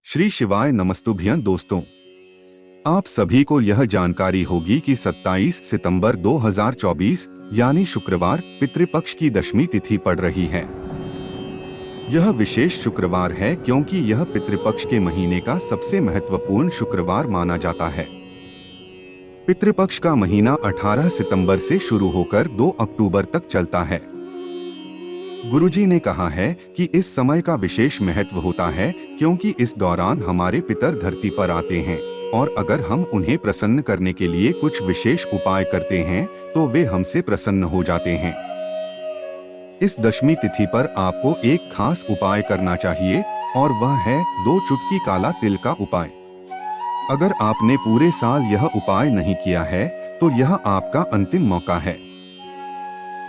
श्री शिवाय नमस्तुभ्यं दोस्तों, आप सभी को यह जानकारी होगी कि 27 सितंबर 2024 यानी शुक्रवार पितृपक्ष की दशमी तिथि पड़ रही है। यह विशेष शुक्रवार है क्योंकि यह पितृपक्ष के महीने का सबसे महत्वपूर्ण शुक्रवार माना जाता है। पितृपक्ष का महीना 18 सितंबर से शुरू होकर 2 अक्टूबर तक चलता है। गुरुजी ने कहा है कि इस समय का विशेष महत्व होता है क्योंकि इस दौरान हमारे पितर धरती पर आते हैं और अगर हम उन्हें प्रसन्न करने के लिए कुछ विशेष उपाय करते हैं तो वे हमसे प्रसन्न हो जाते हैं। इस दशमी तिथि पर आपको एक खास उपाय करना चाहिए और वह है 2 चुटकी काला तिल का उपाय। अगर आपने पूरे साल यह उपाय नहीं किया है तो यह आपका अंतिम मौका है।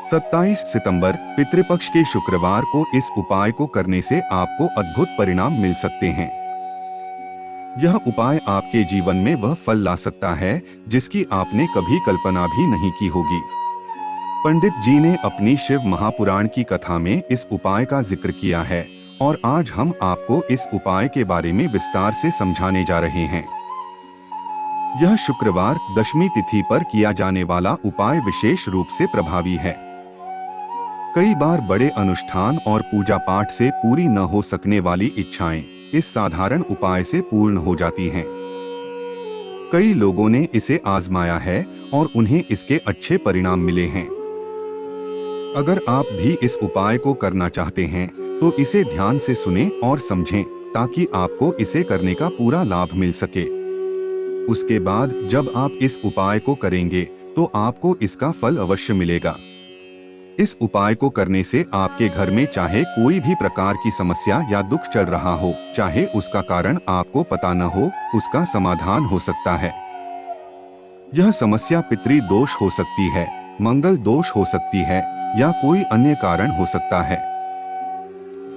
27 सितंबर पितृपक्ष के शुक्रवार को इस उपाय को करने से आपको अद्भुत परिणाम मिल सकते हैं। यह उपाय आपके जीवन में वह फल ला सकता है जिसकी आपने कभी कल्पना भी नहीं की होगी। पंडित जी ने अपनी शिव महापुराण की कथा में इस उपाय का जिक्र किया है और आज हम आपको इस उपाय के बारे में विस्तार से समझाने जा रहे हैं। यह शुक्रवार दशमी तिथि पर किया जाने वाला उपाय विशेष रूप से प्रभावी है। कई बार बड़े अनुष्ठान और पूजा पाठ से पूरी न हो सकने वाली इच्छाएं इस साधारण उपाय से पूर्ण हो जाती हैं। कई लोगों ने इसे आजमाया है और उन्हें इसके अच्छे परिणाम मिले हैं। अगर आप भी इस उपाय को करना चाहते हैं तो इसे ध्यान से सुनें और समझें ताकि आपको इसे करने का पूरा लाभ मिल सके। उसके बाद जब आप इस उपाय को करेंगे तो आपको इसका फल अवश्य मिलेगा। इस उपाय को करने से आपके घर में चाहे कोई भी प्रकार की समस्या या दुख चल रहा हो, चाहे उसका कारण आपको पता न हो, उसका समाधान हो सकता है। यह समस्या पितृ दोष हो सकती है, मंगल दोष हो सकती है या कोई अन्य कारण हो सकता है।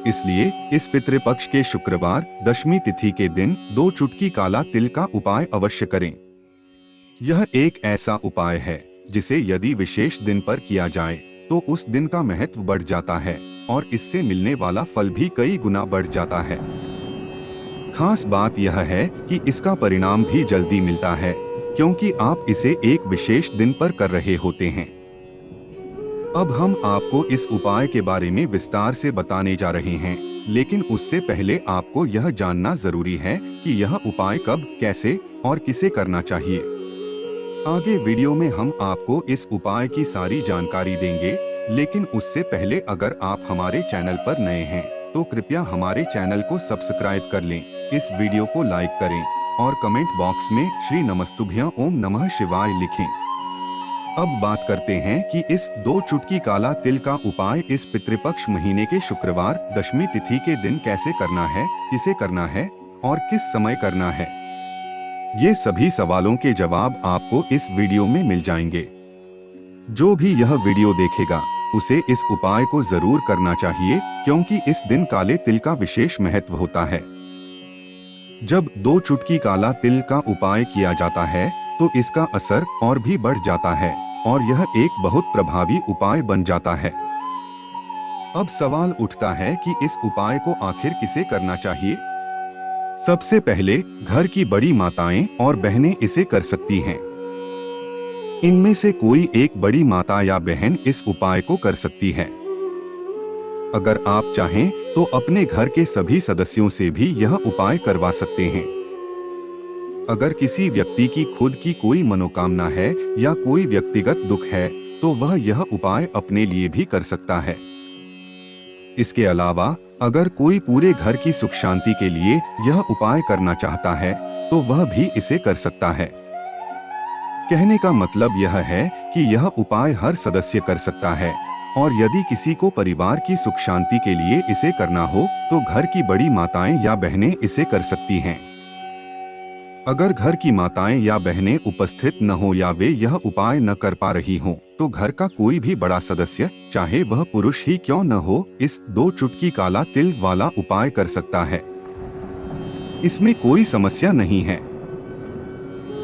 इसलिए इस पितृपक्ष के शुक्रवार दशमी तिथि के दिन 2 चुटकी काला तिल का उपाय अवश्य करें। यह एक ऐसा उपाय है जिसे यदि विशेष दिन पर किया जाए तो उस दिन का महत्व बढ़ जाता है और इससे मिलने वाला फल भी कई गुना बढ़ जाता है। खास बात यह है कि इसका परिणाम भी जल्दी मिलता है क्योंकि आप इसे एक विशेष दिन पर कर रहे होते हैं। अब हम आपको इस उपाय के बारे में विस्तार से बताने जा रहे हैं, लेकिन उससे पहले आपको यह जानना जरूरी है कि यह उपाय कब, कैसे और किसे करना चाहिए। आगे वीडियो में हम आपको इस उपाय की सारी जानकारी देंगे, लेकिन उससे पहले अगर आप हमारे चैनल पर नए हैं तो कृपया हमारे चैनल को सब्सक्राइब कर लें, इस वीडियो को लाइक करें और कमेंट बॉक्स में श्री नमस्तुभ्यं ओम नमः शिवाय लिखें। अब बात करते हैं कि इस 2 चुटकी काला तिल का उपाय इस पितृपक्ष महीने के शुक्रवार दशमी तिथि के दिन कैसे करना है, किसे करना है और किस समय करना है। ये सभी सवालों के जवाब आपको इस वीडियो में मिल जाएंगे। जो भी यह वीडियो देखेगा उसे इस उपाय को जरूर करना चाहिए क्योंकि इस दिन काले तिल का विशेष महत्व होता है। जब 2 चुटकी काला तिल का उपाय किया जाता है तो इसका असर और भी बढ़ जाता है और यह एक बहुत प्रभावी उपाय बन जाता है। अब सवाल उठता है कि इस उपाय को आखिर किसे करना चाहिए। सबसे पहले घर की बड़ी माताएं और बहनें इसे कर सकती हैं। इनमें से कोई एक बड़ी माता या बहन इस उपाय को कर सकती है। अगर आप चाहें तो अपने घर के सभी सदस्यों से भी यह उपाय करवा सकते हैं। अगर किसी व्यक्ति की खुद की कोई मनोकामना है या कोई व्यक्तिगत दुख है तो वह यह उपाय अपने लिए भी कर सकता है। इसके अलावा अगर कोई पूरे घर की सुख शांति के लिए यह उपाय करना चाहता है तो वह भी इसे कर सकता है। कहने का मतलब यह है कि यह उपाय हर सदस्य कर सकता है और यदि किसी को परिवार की सुख शांति के लिए इसे करना हो तो घर की बड़ी माताएं या बहनें इसे कर सकती हैं। अगर घर की माताएं या बहनें उपस्थित न हो या वे यह उपाय न कर पा रही हों तो घर का कोई भी बड़ा सदस्य, चाहे वह पुरुष ही क्यों न हो, इस 2 चुटकी काला तिल वाला उपाय कर सकता है। इसमें कोई समस्या नहीं है।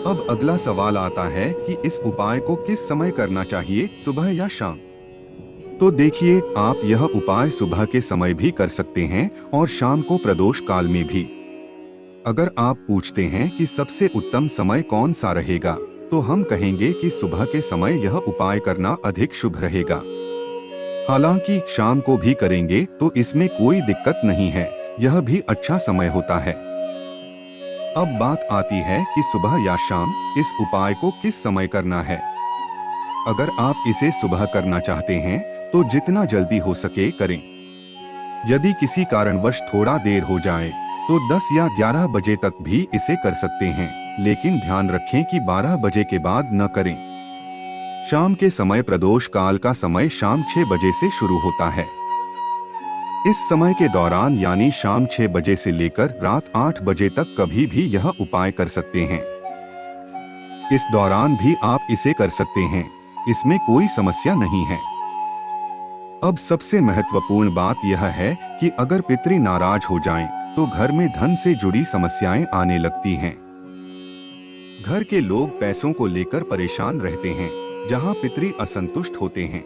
अब अगला सवाल आता है कि इस उपाय को किस समय करना चाहिए, सुबह या शाम। तो देखिए, आप यह उपाय सुबह के समय भी कर सकते हैं और शाम को प्रदोष काल में भी। अगर आप पूछते हैं कि सबसे उत्तम समय कौन सा रहेगा, तो हम कहेंगे कि सुबह के समय यह उपाय करना अधिक शुभ रहेगा। हालांकि शाम को भी करेंगे तो इसमें कोई दिक्कत नहीं है, यह भी अच्छा समय होता है। अब बात आती है कि सुबह या शाम इस उपाय को किस समय करना है। अगर आप इसे सुबह करना चाहते हैं तो जितना जल्दी हो सके करें। यदि किसी कारणवश थोड़ा देर हो जाए तो 10 या 11 बजे तक भी इसे कर सकते हैं, लेकिन ध्यान रखें कि 12 बजे के बाद न करें। शाम के समय प्रदोष काल का समय शाम 6 बजे से शुरू होता है। इस समय के दौरान यानी शाम 6 बजे से लेकर रात 8 बजे तक कभी भी यह उपाय कर सकते हैं। इस दौरान भी आप इसे कर सकते हैं, इसमें कोई समस्या नहीं है। अब सबसे महत्वपूर्ण बात यह है कि अगर पितृ नाराज हो जाएं, तो घर में धन से जुड़ी समस्याएं आने लगती हैं। घर के लोग पैसों को लेकर परेशान रहते हैं, जहां पितृ असंतुष्ट होते हैं।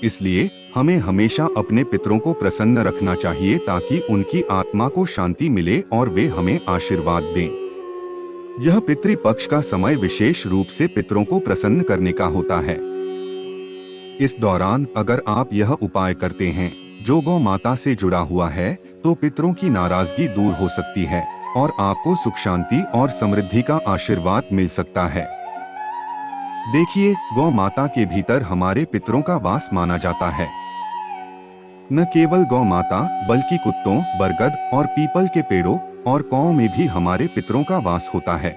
इसलिए हमें हमेशा अपने पितरों को प्रसन्न रखना चाहिए ताकि उनकी आत्मा को शांति मिले और वे हमें आशीर्वाद दें। यह पितृपक्ष का समय विशेष रूप से पितरों को प्रसन्न करने का होता है। इस दौरान अगर आप यह उपाय करते हैं जो गौ माता से जुड़ा हुआ है, तो पितरों की नाराजगी दूर हो सकती है और आपको सुख शांति और समृद्धि का आशीर्वाद मिल सकता है। देखिए, गौ माता के भीतर हमारे पितरों का वास माना जाता है। न केवल गौ माता बल्कि कुत्तों, बरगद और पीपल के पेड़ों और कौओं में भी हमारे पितरों का वास होता है।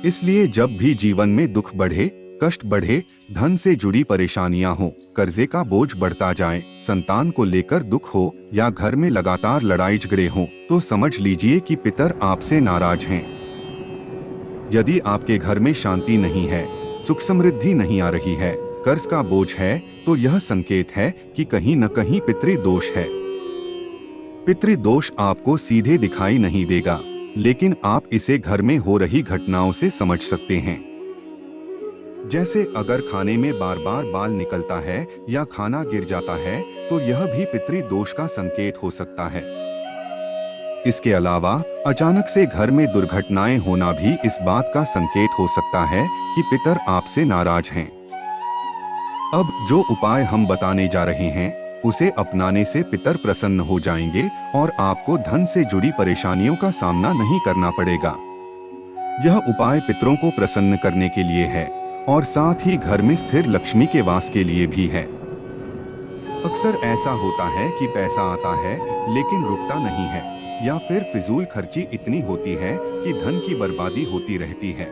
इसलिए जब भी जीवन में दुख बढ़े, कष्ट बढ़े, धन से जुड़ी परेशानियां हो, कर्जे का बोझ बढ़ता जाए, संतान को लेकर दुख हो या घर में लगातार लड़ाई झगड़े हो, तो समझ लीजिए कि पितर आपसे नाराज हैं। यदि आपके घर में शांति नहीं है, सुख समृद्धि नहीं आ रही है, कर्ज का बोझ है, तो यह संकेत है कि कहीं न कहीं पितृदोष है। पितृदोष आपको सीधे दिखाई नहीं देगा, लेकिन आप इसे घर में हो रही घटनाओं से समझ सकते हैं। जैसे अगर खाने में बार बार बाल निकलता है या खाना गिर जाता है, तो यह भी पितृदोष का संकेत हो सकता है। इसके अलावा अचानक से घर में दुर्घटनाएं होना भी इस बात का संकेत हो सकता है कि पितर आपसे नाराज हैं। अब जो उपाय हम बताने जा रहे हैं, उसे अपनाने से पितर प्रसन्न हो जाएंगे और आपको धन से जुड़ी परेशानियों का सामना नहीं करना पड़ेगा। यह उपाय पितरों को प्रसन्न करने के लिए है और साथ ही घर में स्थिर लक्ष्मी के वास के लिए भी है। अक्सर ऐसा होता है कि पैसा आता है लेकिन रुकता नहीं है, या फिर फिजूल खर्ची इतनी होती है कि धन की बर्बादी होती रहती है।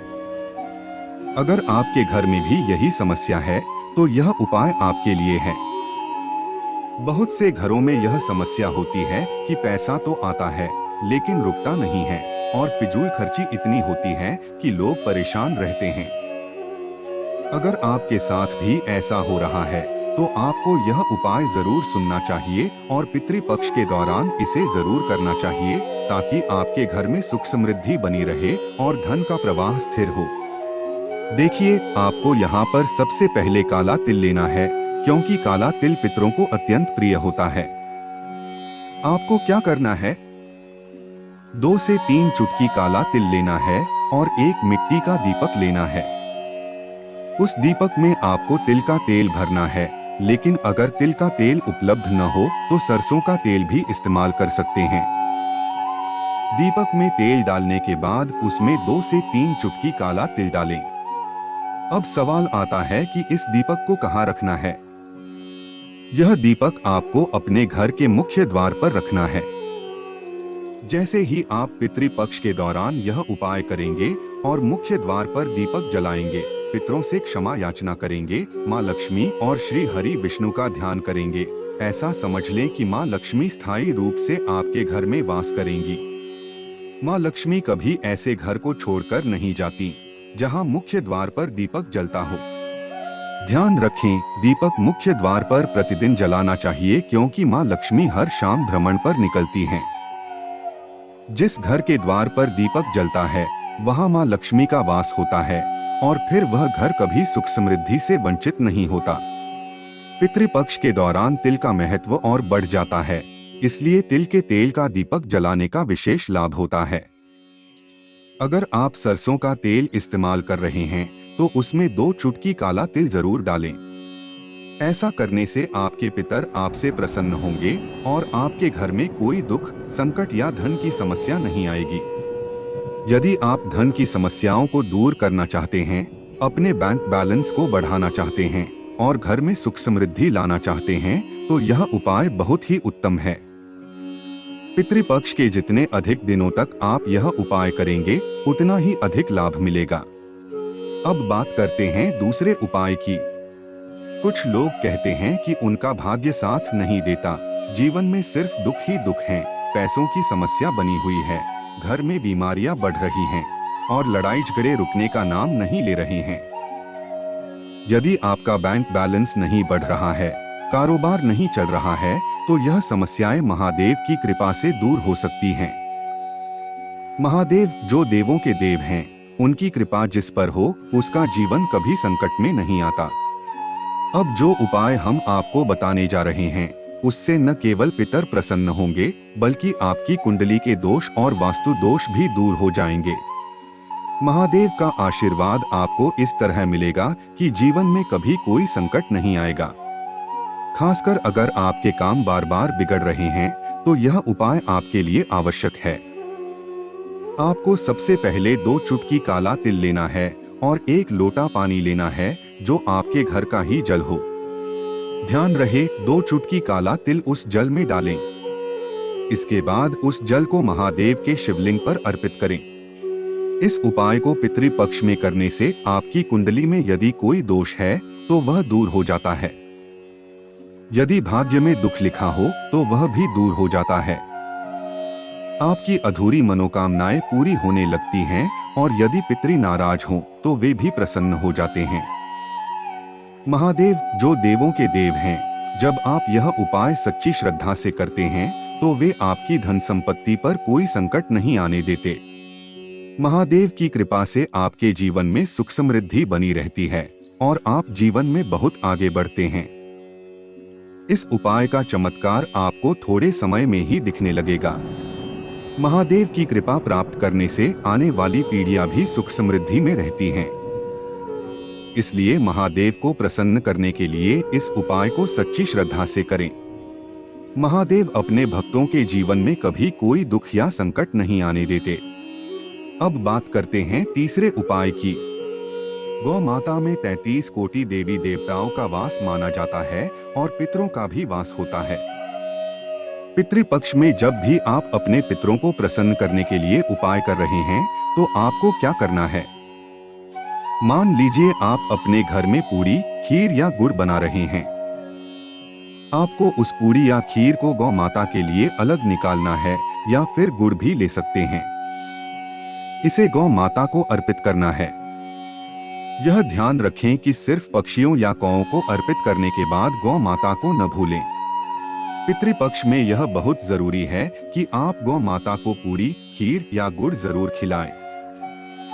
अगर आपके घर में भी यही समस्या है, तो यह उपाय आपके लिए है। बहुत से घरों में यह समस्या होती है कि पैसा तो आता है लेकिन रुकता नहीं है और फिजूल खर्ची इतनी होती है कि लोग परेशान रहते हैं। अगर आपके साथ भी ऐसा हो रहा है, तो आपको यह उपाय जरूर सुनना चाहिए और पितृपक्ष के दौरान इसे जरूर करना चाहिए, ताकि आपके घर में सुख समृद्धि बनी रहे और धन का प्रवाह स्थिर हो। देखिए, आपको यहाँ पर सबसे पहले काला तिल लेना है, क्योंकि काला तिल पितरों को अत्यंत प्रिय होता है। आपको क्या करना है? 2 से 3 चुटकी काला तिल लेना है और एक मिट्टी का दीपक लेना है। उस दीपक में आपको तिल का तेल भरना है, लेकिन अगर तिल का तेल उपलब्ध न हो तो सरसों का तेल भी इस्तेमाल कर सकते हैं। दीपक में तेल डालने के बाद उसमें 2 से 3 चुटकी काला तिल डालें। अब सवाल आता है कि इस दीपक को कहाँ रखना है? यह दीपक आपको अपने घर के मुख्य द्वार पर रखना है। जैसे ही आप पितृपक्ष के दौरान यह उपाय करेंगे और मुख्य द्वार पर दीपक जलाएंगे, पितरों से क्षमा याचना करेंगे, माँ लक्ष्मी और श्री हरि विष्णु का ध्यान करेंगे, ऐसा समझ लें कि माँ लक्ष्मी स्थायी रूप से आपके घर में वास करेंगी। माँ लक्ष्मी कभी ऐसे घर को छोड़कर नहीं जाती जहाँ मुख्य द्वार पर दीपक जलता हो। ध्यान रखें, दीपक मुख्य द्वार पर प्रतिदिन जलाना चाहिए, क्योंकि माँ लक्ष्मी हर शाम भ्रमण पर निकलती हैं। जिस घर के द्वार पर दीपक जलता है, वहाँ माँ लक्ष्मी का वास होता है और फिर वह घर कभी सुख समृद्धि से वंचित नहीं होता। पितृपक्ष के दौरान तिल का महत्व और बढ़ जाता है, इसलिए तिल के तेल का दीपक जलाने का विशेष लाभ होता है। अगर आप सरसों का तेल इस्तेमाल कर रहे हैं तो उसमें 2 चुटकी काला तिल जरूर डालें। ऐसा करने से आपके पितर आपसे प्रसन्न होंगे और आपके घर में कोई दुख, संकट या धन की समस्या नहीं आएगी। यदि आप धन की समस्याओं को दूर करना चाहते हैं, अपने बैंक बैलेंस को बढ़ाना चाहते हैं और घर में सुख समृद्धि लाना चाहते हैं, तो यह उपाय बहुत ही उत्तम है। पितृपक्ष के जितने अधिक दिनों तक आप यह उपाय करेंगे, उतना ही अधिक लाभ मिलेगा। अब बात करते हैं दूसरे उपाय की। कुछ लोग कहते हैं कि उनका भाग्य साथ नहीं देता, जीवन में सिर्फ दुख ही दुख हैं, पैसों की समस्या बनी हुई है, घर में बीमारियां बढ़ रही हैं और लड़ाई झगड़े रुकने का नाम नहीं ले रहे हैं। यदि आपका बैंक बैलेंस नहीं बढ़ रहा है, कारोबार नहीं चल रहा है, तो यह समस्याएं महादेव की कृपा से दूर हो सकती हैं। महादेव जो देवों के देव हैं, उनकी कृपा जिस पर हो, उसका जीवन कभी संकट में नहीं आता। अब जो उपाय हम आपको बताने जा रहे हैं, उससे न केवल पितर प्रसन्न होंगे, बल्कि आपकी कुंडली के दोष और वास्तु दोष भी दूर हो जाएंगे। महादेव का आशीर्वाद आपको इस तरह मिलेगा कि जीवन में कभी कोई संकट नहीं आएगा। खासकर अगर आपके काम बार बार बिगड़ रहे हैं, तो यह उपाय आपके लिए आवश्यक है। आपको सबसे पहले 2 चुटकी काला तिल लेना है और 1 लोटा पानी लेना है, जो आपके घर का ही जल हो। ध्यान रहे, 2 चुटकी काला तिल उस जल में डालें। इसके बाद उस जल को महादेव के शिवलिंग पर अर्पित करें। इस उपाय को पितृपक्ष में करने से आपकी कुंडली में यदि कोई दोष है तो वह दूर हो जाता है। यदि भाग्य में दुख लिखा हो तो वह भी दूर हो जाता है। आपकी अधूरी मनोकामनाएं पूरी होने लगती हैं और यदि पितृ नाराज हों तो वे भी प्रसन्न हो जाते हैं। महादेव जो देवों के देव हैं, जब आप यह उपाय सच्ची श्रद्धा से करते हैं तो वे आपकी धन संपत्ति पर कोई संकट नहीं आने देते। महादेव की कृपा से आपके जीवन में सुख समृद्धि बनी रहती है और आप जीवन में बहुत आगे बढ़ते हैं। इस उपाय का चमत्कार आपको थोड़े समय में ही दिखने लगेगा। महादेव की कृपा प्राप्त करने से आने वाली पीढ़ियां भी सुख समृद्धि में रहती हैं। इसलिए महादेव को प्रसन्न करने के लिए इस उपाय को सच्ची श्रद्धा से करें। महादेव अपने भक्तों के जीवन में कभी कोई दुख या संकट नहीं आने देते। अब बात करते हैं तीसरे उपाय की। गौ माता में 33 कोटि देवी देवताओं का वास माना जाता है और पितरों का भी वास होता है। पितृपक्ष में जब भी आप अपने पितरों को प्रसन्न करने के लिए उपाय कर रहे हैं, तो आपको क्या करना है? मान लीजिए आप अपने घर में पूड़ी, खीर या गुड़ बना रहे हैं। आपको उस पूड़ी या खीर को गौ माता के लिए अलग निकालना है या फिर गुड़ भी ले सकते हैं। इसे गौ माता को अर्पित करना है। यह ध्यान रखें कि सिर्फ पक्षियों या कौओं को अर्पित करने के बाद गौ माता को न भूलें। पितृपक्ष में यह बहुत जरूरी है कि आप गौ माता को पूड़ी, खीर या गुड़ जरूर खिलाएं।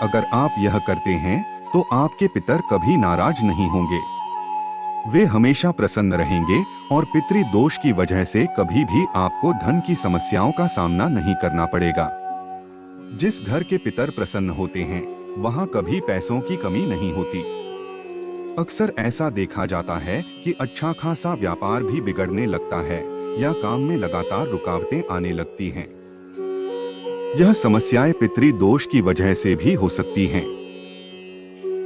अगर आप यह करते हैं तो आपके पितर कभी नाराज नहीं होंगे। वे हमेशा प्रसन्न रहेंगे और पितृ दोष की वजह से कभी भी आपको धन की समस्याओं का सामना नहीं करना पड़ेगा। जिस घर के पितर प्रसन्न होते हैं, वहां कभी पैसों की कमी नहीं होती। अक्सर ऐसा देखा जाता है कि अच्छा खासा व्यापार भी बिगड़ने लगता है या काम में लगातार रुकावटें आने लगती हैं। यह समस्याएं पितृ दोष की वजह से भी हो सकती हैं।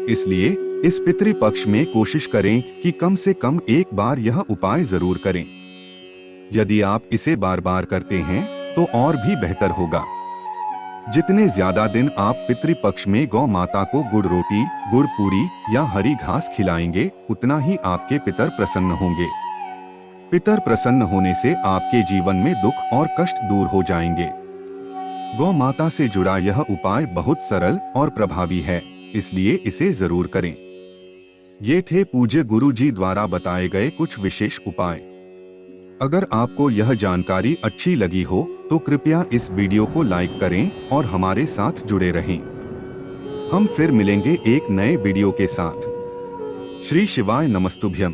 इसलिए इस पितृपक्ष में कोशिश करें कि कम से कम एक बार यह उपाय जरूर करें। यदि आप इसे बार बार करते हैं तो और भी बेहतर होगा। जितने ज्यादा दिन आप पितृपक्ष में गौ माता को गुड़ रोटी, गुड़ पूरी या हरी घास खिलाएंगे, उतना ही आपके पितर प्रसन्न होंगे। पितर प्रसन्न होने से आपके जीवन में दुख और कष्ट दूर हो जाएंगे। गौ माता से जुड़ा यह उपाय बहुत सरल और प्रभावी है, इसलिए इसे जरूर करें। ये थे पूज्य गुरु जी द्वारा बताए गए कुछ विशेष उपाय। अगर आपको यह जानकारी अच्छी लगी हो तो कृपया इस वीडियो को लाइक करें और हमारे साथ जुड़े रहें। हम फिर मिलेंगे एक नए वीडियो के साथ। श्री शिवाय नमस्तुभ्यम।